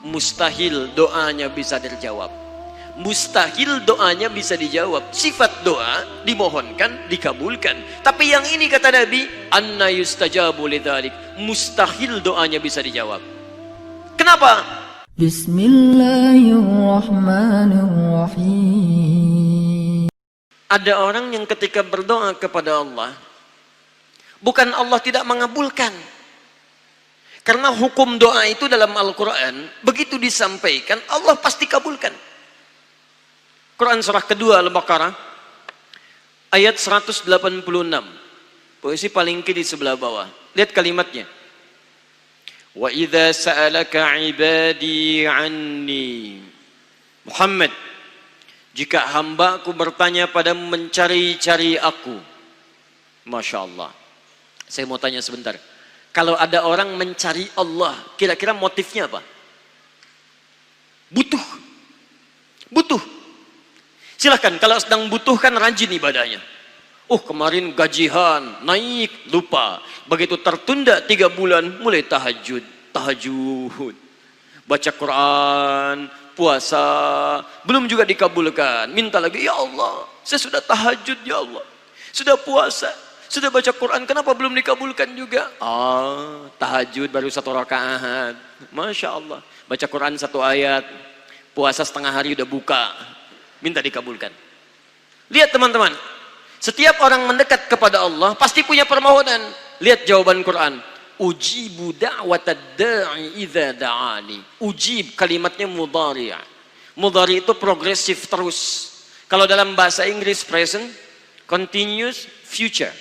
mustahil doanya bisa terjawab. Mustahil doanya bisa dijawab. Sifat doa dimohonkan, dikabulkan. Tapi yang ini kata Nabi, anna yustajabu lidzalik, mustahil doanya bisa dijawab. Kenapa? Bismillahirrahmanirrahim. Ada orang yang ketika berdoa kepada Allah, bukan Allah tidak mengabulkan. Karena hukum doa itu dalam Al-Quran, begitu disampaikan, Allah pasti kabulkan. Quran surah kedua Al-Baqarah, ayat 186. Posisi paling kiri sebelah bawah. Lihat kalimatnya. Wa idza sa'alaka ibadi anni. Muhammad, jika hambaku bertanya padamu mencari-cari aku. Masya Allah. Saya mau tanya sebentar. Kalau ada orang mencari Allah, kira-kira motifnya apa? Butuh. Butuh. Silahkan, kalau sedang butuh kan rajin ibadahnya. Kemarin gajian, naik, lupa. Begitu tertunda 3 bulan, mulai tahajud. Baca Quran, puasa, belum juga dikabulkan. Minta lagi, ya Allah, saya sudah tahajud, ya Allah. Sudah puasa, sudah baca Quran, kenapa belum dikabulkan juga? Tahajud baru 1 rakaat. Masya Allah. Baca Quran 1 ayat, puasa setengah hari udah buka. Minta dikabulkan. Lihat teman-teman, setiap orang mendekat kepada Allah pasti punya permohonan. Lihat jawaban Quran. Ujibu da'watad da'i idza da'ani. Ujib kalimatnya mudhari'. Mudhari' itu progresif terus. Kalau dalam bahasa Inggris present, continuous, future.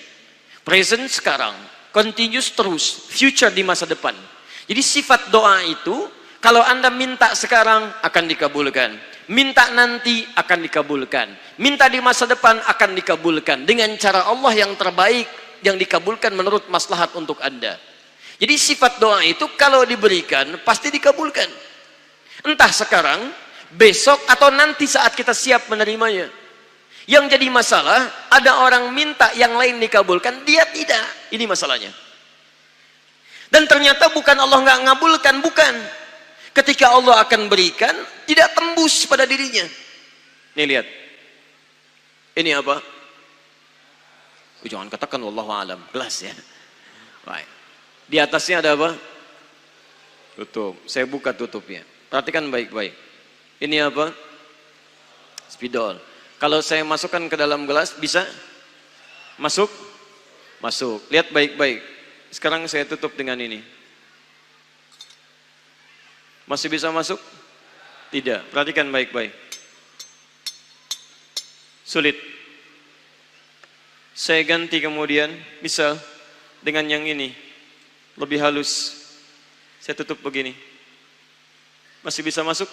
Present sekarang, continuous terus, future di masa depan. Jadi sifat doa itu, kalau Anda minta sekarang akan dikabulkan. Minta nanti akan dikabulkan. Minta di masa depan akan dikabulkan. Dengan cara Allah yang terbaik, yang dikabulkan menurut maslahat untuk Anda. Jadi sifat doa itu kalau diberikan, pasti dikabulkan. Entah sekarang, besok, atau nanti saat kita siap menerimanya. Yang jadi masalah, ada orang minta yang lain dikabulkan, dia tidak. Ini masalahnya. Dan ternyata bukan Allah nggak ngabulkan, bukan. Ketika Allah akan berikan, tidak tembus pada dirinya. Nih lihat. Ini apa? Jangan katakan wallahu alam, gelas ya. Baik. Di atasnya ada apa? Tutup. Saya buka tutupnya. Perhatikan baik-baik. Ini apa? Spidol. Kalau saya masukkan ke dalam gelas, bisa? Masuk? Masuk. Lihat baik-baik. Sekarang saya tutup dengan ini. Masih bisa masuk? Tidak. Perhatikan baik-baik. Sulit. Saya ganti kemudian, bisa dengan yang ini. Lebih halus. Saya tutup begini. Masih bisa masuk?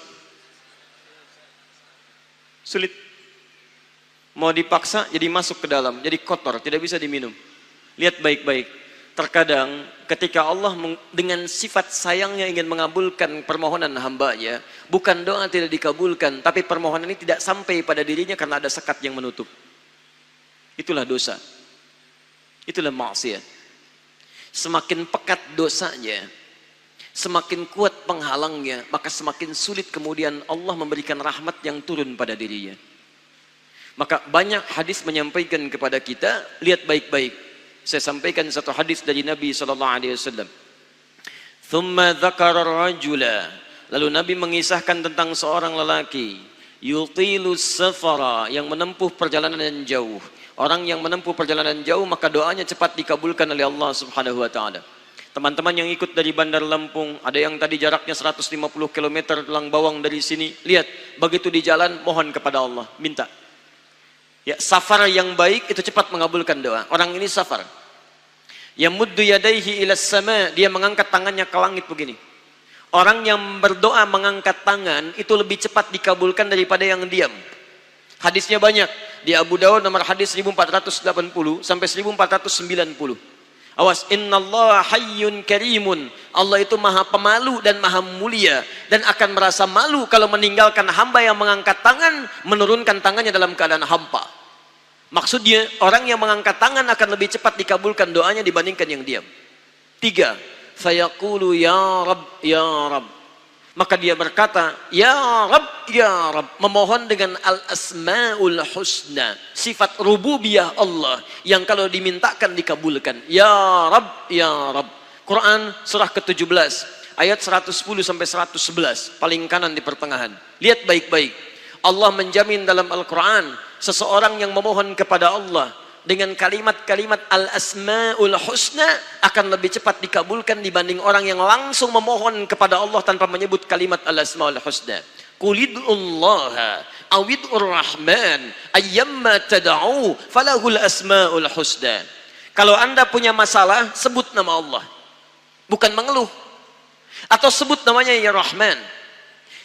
Sulit. Mau dipaksa jadi masuk ke dalam, jadi kotor, tidak bisa diminum. Lihat baik-baik. Terkadang ketika Allah dengan sifat sayangnya ingin mengabulkan permohonan hambanya, bukan doa tidak dikabulkan, tapi permohonan ini tidak sampai pada dirinya karena ada sekat yang menutup. Itulah dosa. Itulah maksiat. Semakin pekat dosanya, semakin kuat penghalangnya, maka semakin sulit kemudian Allah memberikan rahmat yang turun pada dirinya. Maka banyak hadis menyampaikan kepada kita, lihat baik-baik. Saya sampaikan satu hadis dari Nabi SAW. Thumma dzakara rajula. Lalu Nabi mengisahkan tentang seorang lelaki. Yutilus safara, yang menempuh perjalanan jauh. Orang yang menempuh perjalanan jauh, maka doanya cepat dikabulkan oleh Allah Subhanahu wa ta'ala. Teman-teman yang ikut dari Bandar Lampung, ada yang tadi jaraknya 150 km Tulang Bawang dari sini. Lihat, begitu di jalan, mohon kepada Allah, minta. Ya, safar yang baik itu cepat mengabulkan doa. Orang ini safar. Yamuddu yadaihi ilas sama, dia mengangkat tangannya ke langit begini. Orang yang berdoa mengangkat tangan itu lebih cepat dikabulkan daripada yang diam. Hadisnya banyak. Di Abu Dawud nomor hadis 1480 sampai 1490. Awas, innallaha hayyun karimun. Allah itu maha pemalu dan maha mulia, dan akan merasa malu kalau meninggalkan hamba yang mengangkat tangan, menurunkan tangannya dalam keadaan hampa. Maksudnya orang yang mengangkat tangan akan lebih cepat dikabulkan doanya dibandingkan yang diam. 3. Fayaqulu ya Rabb ya Rabb. Maka dia berkata, ya Rab, memohon dengan al-asma'ul husna, sifat rububiyah Allah yang kalau dimintakan dikabulkan. Ya Rab, ya Rab. Quran surah ke-17 ayat 110 sampai 111, paling kanan di pertengahan. Lihat baik-baik. Allah menjamin dalam Al-Quran, seseorang yang memohon kepada Allah dengan kalimat-kalimat al-asma'ul husna akan lebih cepat dikabulkan dibanding orang yang langsung memohon kepada Allah tanpa menyebut kalimat al-asma'ul husna. Qulid'ullaha awid'ur rahman ayyamma tada'u falahul asma'ul husna. Kalau Anda punya masalah, sebut nama Allah, bukan mengeluh, atau sebut namanya ya Rahman.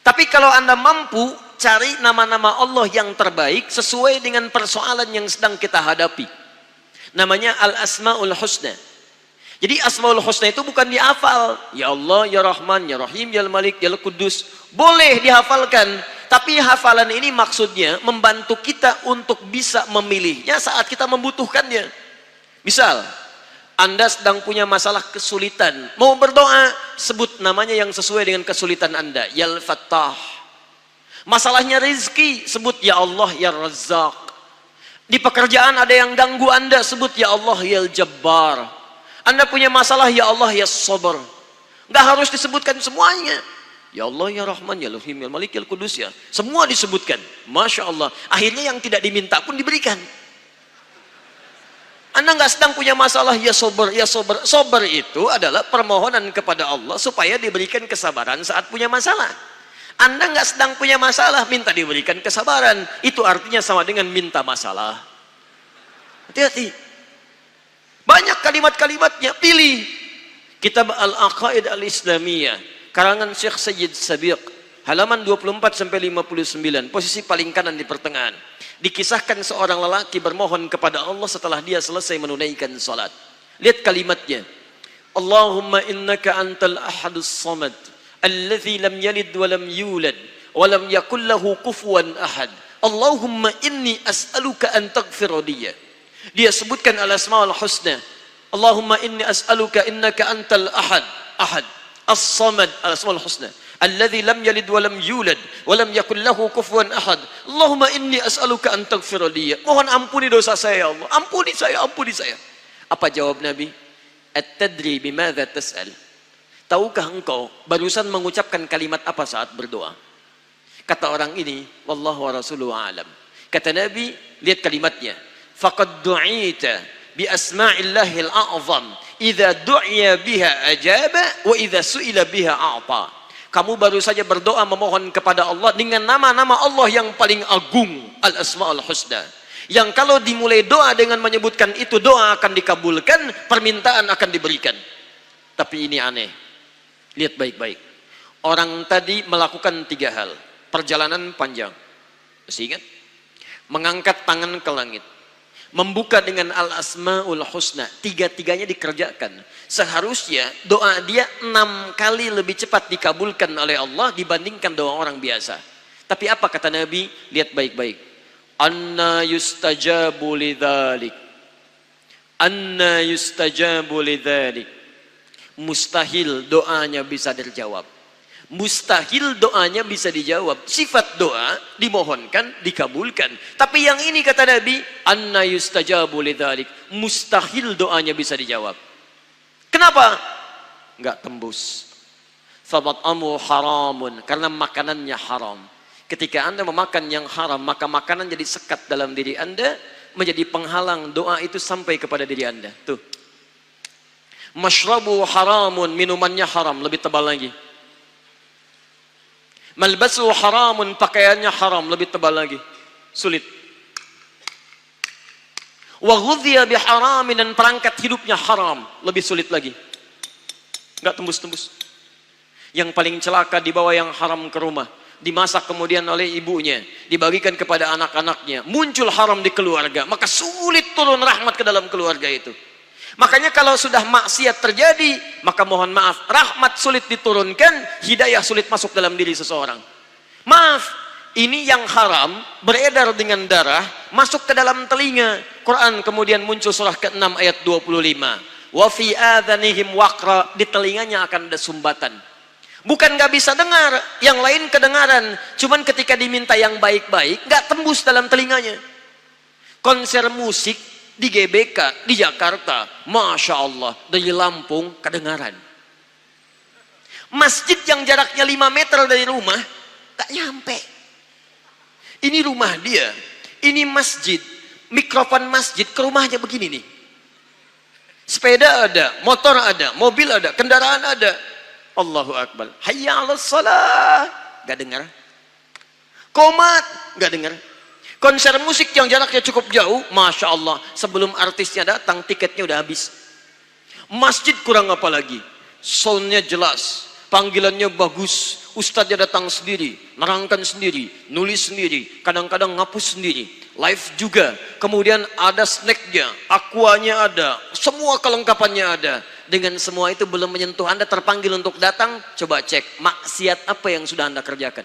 Tapi kalau Anda mampu, cari nama-nama Allah yang terbaik sesuai dengan persoalan yang sedang kita hadapi. Namanya al-asma'ul husna. Jadi asma'ul husna itu bukan dihafal. Ya Allah, ya Rahman, ya Rahim, ya Malik, ya Qudus. Boleh dihafalkan, tapi hafalan ini maksudnya membantu kita untuk bisa memilihnya saat kita membutuhkannya. Misal, Anda sedang punya masalah kesulitan, mau berdoa, sebut namanya yang sesuai dengan kesulitan Anda. Ya Al-Fattah. Masalahnya rezeki, sebut ya Allah ya Razzaq. Di pekerjaan ada yang ganggu Anda, sebut ya Allah ya Jabbar. Anda punya masalah, ya Allah ya Sabar. Nggak harus disebutkan semuanya. Ya Allah ya Rahman ya Rahim ya Malik ya Qudus ya. Semua disebutkan. Masya Allah. Akhirnya yang tidak diminta pun diberikan. Anda nggak sedang punya masalah, ya Sabar ya Sabar. Sabar itu adalah permohonan kepada Allah supaya diberikan kesabaran saat punya masalah. Anda nggak sedang punya masalah, minta diberikan kesabaran. Itu artinya sama dengan minta masalah. Hati-hati. Banyak kalimat-kalimatnya, pilih. Kitab Al-Aqaid Al-Islamiyah, karangan Syekh Sayyid Sabiq, halaman 24-59, posisi paling kanan di pertengahan. Dikisahkan seorang lelaki bermohon kepada Allah setelah dia selesai menunaikan salat. Lihat kalimatnya. Allahumma innaka antal ahadus samad. Alladzi lam yalid wa lam yulad wa lam yakul lahu kufuwan ahad. Allahumma inni as'aluka an taghfira li. Dia sebutkan al-asmaul husna. Allahumma inni as'aluka innaka antal ahad as-samad, al-asmaul husna. Alladzi lam yalid wa lam yulad wa lam yakul lahu kufuwan ahad. Allahumma inni as'aluka an taghfira li. Mohon ampuni dosa saya ya Allah. Ampuni saya, ampuni saya. Apa jawab Nabi? At-tadri bimadza tas'al? Tahukah engkau barusan mengucapkan kalimat apa saat berdoa? Kata orang ini, wallahu wa rasuluhu a'lam. Kata Nabi, lihat kalimatnya. Faqad du'ita bi asma'illahil a'zam. Idza du'iya biha ajaba wa idza su'ila biha a'ta. Kamu baru saja berdoa memohon kepada Allah dengan nama-nama Allah yang paling agung, al-asma'ul husna. Yang kalau dimulai doa dengan menyebutkan itu, doa akan dikabulkan, permintaan akan diberikan. Tapi ini aneh. Lihat baik-baik. Orang tadi melakukan 3 hal. Perjalanan panjang. Masih ingat? Mengangkat tangan ke langit. Membuka dengan al-asma'ul husna. 3-tiganya dikerjakan. Seharusnya doa dia 6 kali lebih cepat dikabulkan oleh Allah dibandingkan doa orang biasa. Tapi apa kata Nabi? Lihat baik-baik. Anna yustajabu lidzalik. Anna yustajabu lidzalik. Mustahil doanya bisa dijawab. Mustahil doanya bisa dijawab. Sifat doa dimohonkan, dikabulkan. Tapi yang ini kata Nabi, anna yustajabu lidzalik. Mustahil doanya bisa dijawab. Kenapa? Enggak tembus. Famat'amu haramun, karena makanannya haram. Ketika Anda memakan yang haram, maka makanan jadi sekat dalam diri Anda, menjadi penghalang doa itu sampai kepada diri Anda. Tuh. Mashrabu haramun, minumannya haram, lebih tebal lagi. Malbasu haramun, pakaiannya haram, lebih tebal lagi. Sulit. Wa ghudhiya biharamin, dan perangkat hidupnya haram, lebih sulit lagi. Enggak tembus-tembus. Yang paling celaka dibawa yang haram ke rumah, dimasak kemudian oleh ibunya, dibagikan kepada anak-anaknya, muncul haram di keluarga, maka sulit turun rahmat ke dalam keluarga itu. Makanya kalau sudah maksiat terjadi, maka mohon maaf, rahmat sulit diturunkan, hidayah sulit masuk dalam diri seseorang. Maaf, ini yang haram beredar dengan darah, masuk ke dalam telinga. Quran kemudian muncul surah ke-6 ayat 25. Wa fi adhanihim waqra, di telinganya akan ada sumbatan. Bukan nggak bisa dengar, yang lain kedengaran. Cuman ketika diminta yang baik-baik, nggak tembus dalam telinganya. Konser musik di GBK, di Jakarta, Masya Allah, dari Lampung kedengaran. Masjid yang jaraknya 5 meter dari rumah, nggak nyampe. Ini rumah dia, ini masjid, mikrofon masjid ke rumahnya begini nih. Sepeda ada, motor ada, mobil ada, kendaraan ada. Allahu Akbar. Hayya 'alas shalah. Gak dengar. Komat. Gak dengar. Konser musik yang jaraknya cukup jauh. Masya Allah. Sebelum artisnya datang, tiketnya udah habis. Masjid kurang apa lagi. Soundnya jelas. Panggilannya bagus. Ustadznya datang sendiri. Nerangkan sendiri. Nulis sendiri. Kadang-kadang ngapus sendiri. Live juga. Kemudian ada snacknya. Aquanya ada. Semua kelengkapannya ada. Dengan semua itu belum menyentuh Anda terpanggil untuk datang, coba cek maksiat apa yang sudah Anda kerjakan.